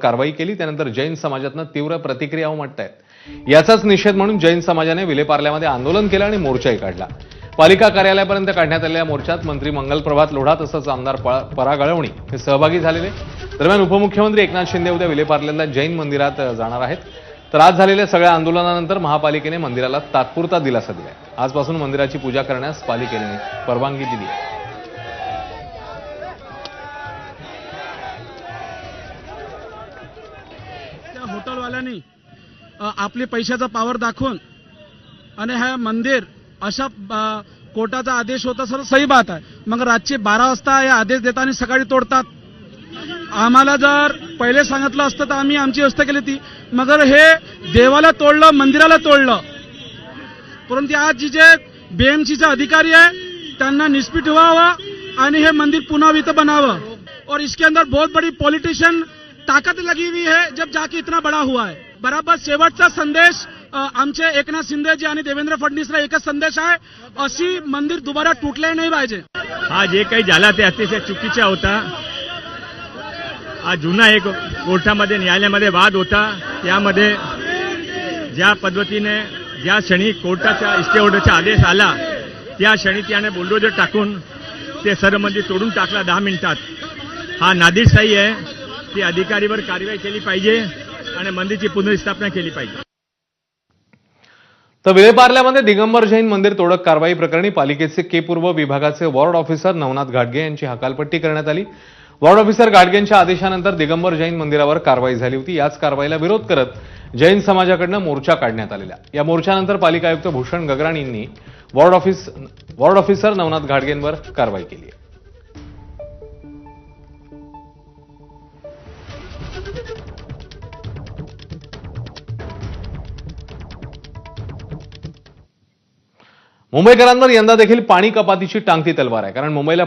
कारवाई केली। त्यानंतर जैन समाजातनं तीव्र प्रतिक्रिया उमटतायत। याचाच निषेध म्हणून जैन समाजाने विलेपार्ल्यामध्ये आंदोलन केलं आणि मोर्चाही काढला। पालिका कार्यालयापर्यंत काढण्यात आलेल्या मोर्चात मंत्री मंगल प्रभात लोढा तसंच आमदार पराग अळवणी हे सहभागी झालेले। दरम्यान उपमुख्यमंत्री एकनाथ शिंदे उद्या विलेपार्ल्याला जैन मंदिरात जाणार आहेत। तर आज झालेल्या सगळ्या आंदोलनानंतर महापालिकेने मंदिराला तात्पुरता दिलासा दिलाय। आजपासून मंदिराची पूजा करण्यास पालिकेने परवानगी दिली आहे। हॉटेलवाल्यांनी आपली पैशाचा पावर दाखवून आणि हे मंदिर अशा कोर्टाचा आदेश होता सर सही बात आहे। मग रात्री 12 वाजता हे आदेश देताना सकाळी तोडतात। आम्हाला जर पहिले सांगितलं असतं तर आम्ही आमची व्यवस्था केली होती। मगर हे देवाला तोडलं, मंदिराला तोडलं। परंतु आज जे बीएमसीचे अधिकारी आहे त्यांना निष्पीठ व्हावं आणि हे मंदिर पुन्हा इथं बनावं। और इसके अंदर बहुत बड़ी पॉलिटिशियन ताकत लगी हुई है जब जाके इतना बड़ा हुआ है। बराबर शेवटचा संदेश आमचे एकनाथ शिंदेजी आणि देवेंद्र फडणवीसला एकच संदेश आहे, अशी मंदिर दुबारा तुटले नाही पाहिजे। हा जे काही झाला ते अतिशय चुकीचा होता। हा जुना एक कोर्टामध्ये न्यायालयामध्ये वाद होता। त्यामध्ये ज्या पद्धतीने ज्या क्षणी कोर्टाचा स्टे ऑर्डरचा आदेश आला त्या क्षणी त्याने बुलडोजर टाकून ते सर्व मंदिर तोडून टाकला 10 मिनिटात। हा नादिरशाही आहे। ती अधिकारीवर कारवाई केली पाहिजे आणि मंदिरची पुनर्स्थापना केली पाहिजे। तर विलेपार्ल्यामध्ये दिगंबर जैन मंदिर तोडक कारवाई प्रकरणी पालिकेचे के पूर्व विभागाचे वॉर्ड ऑफिसर नवनाथ घाटगे यांची हकालपट्टी करण्यात आली। वॉर्ड ऑफिसर घाटगेंच्या आदेशानंतर दिगंबर जैन मंदिरावर कारवाई झाली होती। याच कारवाईला विरोध करत जैन समाजाकडून मोर्चा काढण्यात आलेला। या मोर्चानंतर पालिका आयुक्त भूषण गगराणींनी वॉर्ड ऑफिसर नवनाथ घाटगेंवर कारवाई केली आहे। मुंबईकरांवर यंदा देखील पाणी कपातीची टांगती तलवार आहे, कारण मुंबईला